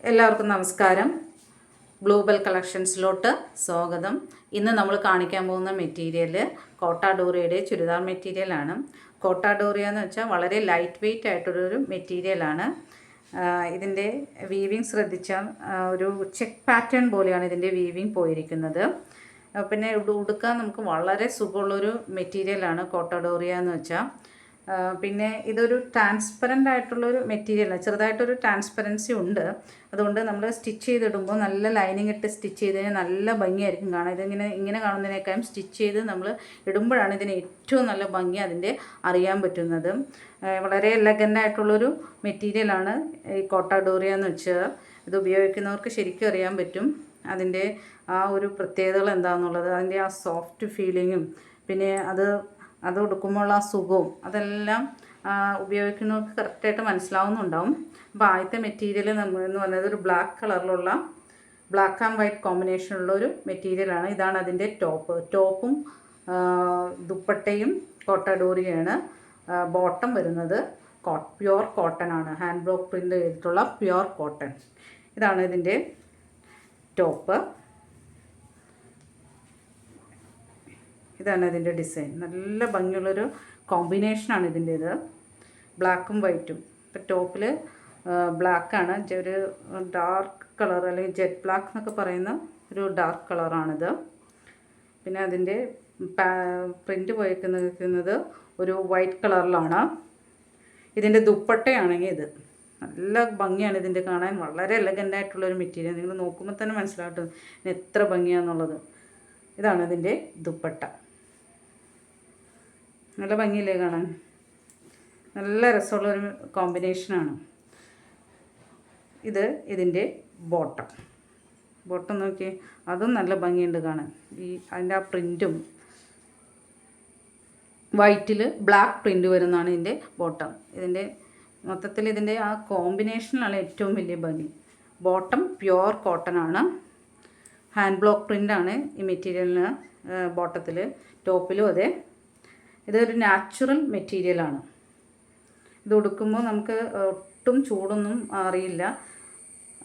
എല്ലാവർക്കും നമസ്കാരം. ഗ്ലോബൽ കളക്ഷൻസിലോട്ട് സ്വാഗതം. ഇന്ന് നമ്മൾ കാണിക്കാൻ പോകുന്ന മെറ്റീരിയൽ കോട്ടാഡോറിയയുടെ ചുരിദാർ മെറ്റീരിയലാണ്. കോട്ടാഡോറിയ എന്ന് വെച്ചാൽ വളരെ ലൈറ്റ് വെയ്റ്റ് ആയിട്ടുള്ളൊരു മെറ്റീരിയലാണ്. ഇതിൻ്റെ വീവിങ് ശ്രദ്ധിച്ചാൽ ഒരു ചെക്ക് പാറ്റേൺ പോലെയാണ് ഇതിൻ്റെ വീവിങ് പോയിരിക്കുന്നത്. പിന്നെ ഉടുക്കാൻ നമുക്ക് വളരെ സുഖമുള്ളൊരു മെറ്റീരിയലാണ് കോട്ടാഡോറിയ എന്ന് വെച്ചാൽ. പിന്നെ ഇതൊരു ട്രാൻസ്പെറൻ്റ് ആയിട്ടുള്ളൊരു മെറ്റീരിയലാണ്. ചെറുതായിട്ടൊരു ട്രാൻസ്പെറൻസി ഉണ്ട്. അതുകൊണ്ട് നമ്മൾ സ്റ്റിച്ച് ചെയ്തിടുമ്പോൾ നല്ല ലൈനിങ് ഇട്ട് സ്റ്റിച്ച് ചെയ്തതിന് നല്ല ഭംഗിയായിരിക്കും കാണാൻ. ഇങ്ങനെ കാണുന്നതിനേക്കാളും സ്റ്റിച്ച് ചെയ്ത് നമ്മൾ ഇടുമ്പോഴാണ് ഇതിന് ഏറ്റവും നല്ല ഭംഗി അതിൻ്റെ അറിയാൻ പറ്റുന്നത്. വളരെ എലഗൻ്റ് ആയിട്ടുള്ളൊരു മെറ്റീരിയലാണ് ഈ കോട്ടാഡോറിയ എന്ന് വെച്ചാൽ. ഇത് ഉപയോഗിക്കുന്നവർക്ക് ശരിക്കും അറിയാൻ പറ്റും അതിൻ്റെ ആ ഒരു പ്രത്യേകതകൾ എന്താണെന്നുള്ളത്. അതിൻ്റെ ആ സോഫ്റ്റ് ഫീലിങ്ങും പിന്നെ അത് ഉടുക്കുമ്പോഴുള്ള ആ സുഖവും അതെല്ലാം ഉപയോഗിക്കുന്നവർക്ക് കറക്റ്റായിട്ട് മനസ്സിലാവുന്നുണ്ടാവും. അപ്പോൾ ആദ്യത്തെ മെറ്റീരിയൽ എന്ന് പറയുന്നത് ഒരു ബ്ലാക്ക് കളറിലുള്ള ബ്ലാക്ക് ആൻഡ് വൈറ്റ് കോമ്പിനേഷനുള്ള ഒരു മെറ്റീരിയലാണ്. ഇതാണ് അതിൻ്റെ ടോപ്പും ദുപ്പട്ടയും കോട്ടാഡോറിയാണ്. ബോട്ടം വരുന്നത് പ്യുവർ കോട്ടൺ ആണ്. ഹാൻഡ് ബ്ലോക്ക് പ്രിൻ്റ് ചെയ്തിട്ടുള്ള പ്യുവർ കോട്ടൺ. ഇതാണ് ഇതിൻ്റെ ടോപ്പ്. ഇതാണ് ഇതിൻ്റെ ഡിസൈൻ. നല്ല ഭംഗിയുള്ളൊരു കോമ്പിനേഷനാണ് ഇതിൻ്റേത്, ബ്ലാക്കും വൈറ്റും. ഇപ്പം ടോപ്പിൽ ബ്ലാക്കാണ്, ഒരു ഡാർക്ക് കളർ അല്ലെങ്കിൽ ജെറ്റ് ബ്ലാക്ക് എന്നൊക്കെ പറയുന്ന ഒരു ഡാർക്ക് കളറാണിത്. പിന്നെ അതിൻ്റെ പ്രിൻ്റ് പോയിരിക്കുന്നത് ഒരു വൈറ്റ് കളറിലാണ്. ഇതിൻ്റെ ദുപ്പട്ടയാണെങ്കിൽ ഇത് നല്ല ഭംഗിയാണ് ഇതിൻ്റെ കാണാൻ. വളരെ എലഗൻ്റ് ആയിട്ടുള്ളൊരു മെറ്റീരിയൽ. നിങ്ങൾ നോക്കുമ്പോൾ തന്നെ മനസ്സിലാകട്ടെ എത്ര ഭംഗിയാണെന്നുള്ളത്. ഇതാണ് ഇതിൻ്റെ ദുപ്പട്ട. നല്ല ഭംഗിയില്ലേ കാണാൻ? നല്ല രസമുള്ളൊരു കോമ്പിനേഷനാണ്. ഇതിൻ്റെ ബോട്ടം നോക്കി, അതും നല്ല ഭംഗിയുണ്ട് കാണാൻ. അതിൻ്റെ ആ പ്രിൻറ്റും വൈറ്റിൽ ബ്ലാക്ക് പ്രിൻ്റ് വരുന്നതാണ് ഇതിൻ്റെ ബോട്ടം. മൊത്തത്തിൽ ഇതിൻ്റെ ആ കോമ്പിനേഷനാണ് ഏറ്റവും വലിയ ഭംഗി. ബോട്ടം പ്യുവർ കോട്ടൺ ആണ്. ഹാൻഡ് ബ്ലോക്ക് പ്രിൻ്റാണ് ഈ മെറ്റീരിയലിന് ബോട്ടത്തിൽ. ടോപ്പിലും അതെ. ഇതൊരു നാച്ചുറൽ മെറ്റീരിയലാണ്. ഇത് ഉടുക്കുമ്പോൾ നമുക്ക് ഒട്ടും ചൂടൊന്നും അറിയില്ല.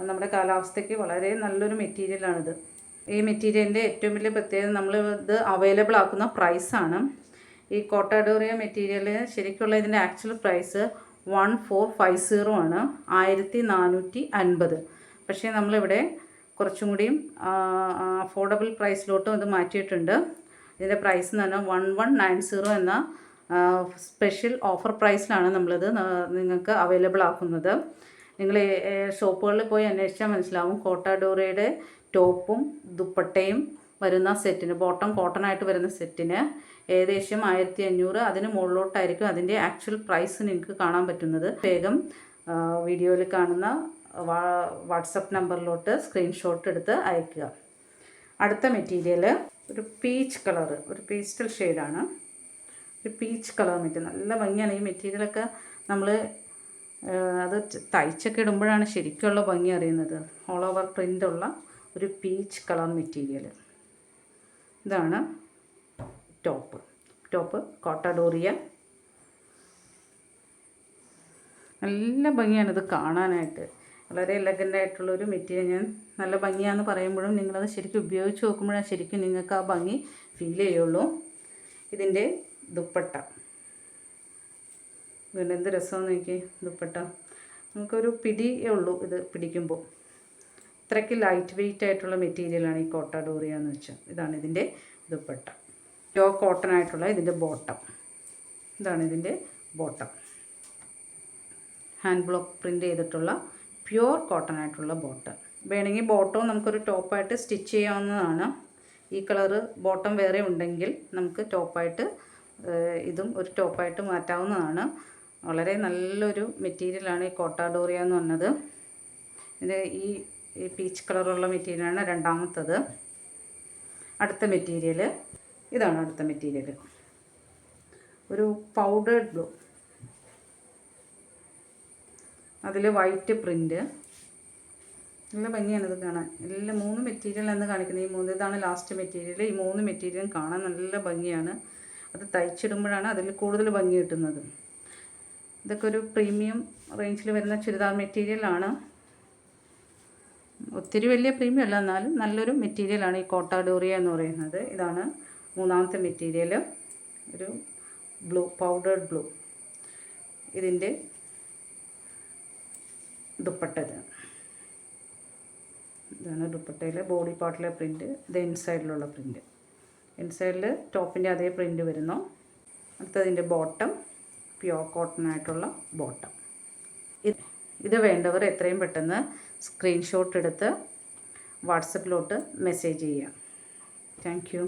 നമ്മുടെ കാലാവസ്ഥയ്ക്ക് വളരെ നല്ലൊരു മെറ്റീരിയലാണിത്. ഈ മെറ്റീരിയലിൻ്റെ ഏറ്റവും വലിയ പ്രത്യേകത നമ്മൾ ഇത് അവൈലബിൾ ആക്കുന്ന പ്രൈസാണ്. ഈ കോട്ടാഡോറിയ മെറ്റീരിയൽ ശരിക്കുള്ള ഇതിൻ്റെ ആക്ച്വൽ പ്രൈസ് 1450 ആണ്, 1450. പക്ഷേ നമ്മളിവിടെ കുറച്ചും കൂടിയും അഫോർഡബിൾ പ്രൈസിലോട്ടും ഇത് മാറ്റിയിട്ടുണ്ട്. ഇതിൻ്റെ പ്രൈസ് എന്ന് പറഞ്ഞാൽ 1190 എന്ന സ്പെഷ്യൽ ഓഫർ പ്രൈസിലാണ് നമ്മളിത് നിങ്ങൾക്ക് അവൈലബിൾ ആക്കുന്നത്. നിങ്ങൾ ഷോപ്പുകളിൽ പോയി അന്വേഷിച്ചാൽ മനസ്സിലാവും. കോട്ടാഡോറിയയുടെ ടോപ്പും ദുപ്പട്ടയും വരുന്ന സെറ്റിന്, ബോട്ടം കോട്ടൺ ആയിട്ട് വരുന്ന സെറ്റിന് ഏകദേശം 1500, അതിന് മുകളിലോട്ടായിരിക്കും അതിൻ്റെ ആക്ച്വൽ പ്രൈസ് നിങ്ങൾക്ക് കാണാൻ പറ്റുന്നത്. വേഗം വീഡിയോയിൽ കാണുന്ന വാട്സപ്പ് നമ്പറിലോട്ട് സ്ക്രീൻഷോട്ട് എടുത്ത് അയക്കുക. അടുത്ത മെറ്റീരിയൽ ഒരു പീച്ച് കളറ്, ഒരു പേസ്റ്റൽ ഷെയ്ഡാണ്. ഒരു പീച്ച് കളർ മെറ്റീരിയൽ. നല്ല ഭംഗിയാണ് ഈ മെറ്റീരിയലൊക്കെ. നമ്മൾ അത് തയ്ച്ചൊക്കെ ഇടുമ്പോഴാണ് ശരിക്കുള്ള ഭംഗി അറിയുന്നത്. ഓൾ ഓവർ പ്രിൻ്റുള്ള ഒരു പീച്ച് കളർ മെറ്റീരിയൽ. ഇതാണ് ടോപ്പ് കോട്ടാഡോറിയ. നല്ല ഭംഗിയാണിത് കാണാനായിട്ട്. വളരെ എലഗൻ്റ് ആയിട്ടുള്ളൊരു മെറ്റീരിയൽ. നല്ല ഭംഗിയാണെന്ന് പറയുമ്പോഴും നിങ്ങളത് ശരിക്കും ഉപയോഗിച്ച് നോക്കുമ്പോഴാണ് ശരിക്കും നിങ്ങൾക്ക് ആ ഭംഗി ഫീൽ ചെയ്യുള്ളൂ. ഇതിൻ്റെ ദുപ്പട്ട പിന്നെ എന്ത് രസമെന്ന് നോക്കി. ദുപ്പട്ട നമുക്കൊരു പിടിയേ ഉള്ളൂ ഇത് പിടിക്കുമ്പോൾ. അത്രയ്ക്ക് ലൈറ്റ് വെയ്റ്റ് ആയിട്ടുള്ള മെറ്റീരിയലാണ് ഈ കോട്ടാഡോറിയ എന്ന് വെച്ചാൽ. ഇതാണ് ഇതിൻ്റെ ദുപ്പട്ട. പ്യുവർ കോട്ടൺ ആയിട്ടുള്ള ഇതിൻ്റെ ബോട്ടം. ഇതാണ് ഇതിൻ്റെ ബോട്ടം. ഹാൻഡ് ബ്ലോക്ക് പ്രിൻ്റ് ചെയ്തിട്ടുള്ള പ്യുവർ കോട്ടൺ ആയിട്ടുള്ള ബോട്ടം. വേണമെങ്കിൽ ബോട്ടവും നമുക്കൊരു ടോപ്പായിട്ട് സ്റ്റിച്ച് ചെയ്യാവുന്നതാണ്. ഈ കളറ് ബോട്ടം വേറെ ഉണ്ടെങ്കിൽ നമുക്ക് ടോപ്പായിട്ട് ഇതും ഒരു ടോപ്പായിട്ട് മാറ്റാവുന്നതാണ്. വളരെ നല്ലൊരു മെറ്റീരിയലാണ് ഈ കോട്ടാഡോറിയ എന്ന് പറഞ്ഞത്. ഇത് ഈ പീച്ച് കളറുള്ള മെറ്റീരിയലാണ് രണ്ടാമത്തത്. അടുത്ത മെറ്റീരിയൽ ഇതാണ്. അടുത്ത മെറ്റീരിയൽ ഒരു പൗഡേർഡ് ബ്ലൂ, അതിൽ വൈറ്റ് പ്രിൻ്റ്. നല്ല ഭംഗിയാണ് ഇത് കാണാൻ. എല്ലാം 3 മെറ്റീരിയൽ എന്ന് കാണിക്കുന്നത്. ഇതാണ് ലാസ്റ്റ് മെറ്റീരിയൽ. ഈ 3 മെറ്റീരിയലും കാണാൻ നല്ല ഭംഗിയാണ്. അത് തയ്ച്ചിടുമ്പോഴാണ് അതിൽ കൂടുതൽ ഭംഗി കിട്ടുന്നത്. ഇതൊക്കെ ഒരു പ്രീമിയം റേഞ്ചിൽ വരുന്ന ചുരിദാർ മെറ്റീരിയലാണ്. ഒത്തിരി വലിയ പ്രീമിയം അല്ല, എന്നാലും നല്ലൊരു മെറ്റീരിയലാണ് ഈ കോട്ടാഡോറിയ എന്ന് പറയുന്നത്. ഇതാണ് മൂന്നാമത്തെ മെറ്റീരിയൽ, ഒരു ബ്ലൂ, പൗഡേർഡ് ബ്ലൂ. ഇതിൻ്റെ ദുപ്പട്ടത് ഇതാണ് ദുപ്പട്ടയിലെ ബോഡി പാർട്ടിലെ പ്രിൻറ്റ്. ഇത് ഇൻസൈഡിലുള്ള പ്രിൻറ്റ്. ഇൻസൈഡിൽ ടോപ്പിൻ്റെ അതേ പ്രിൻറ്റ് വരുന്നു. അടുത്തതിൻ്റെ ബോട്ടം, പ്യുവർ കോട്ടൺ ആയിട്ടുള്ള ബോട്ടം. ഇത് വേണ്ടവർ എത്രയും പെട്ടെന്ന് സ്ക്രീൻഷോട്ട് എടുത്ത് വാട്സപ്പിലോട്ട് മെസ്സേജ് ചെയ്യുക. Thank you.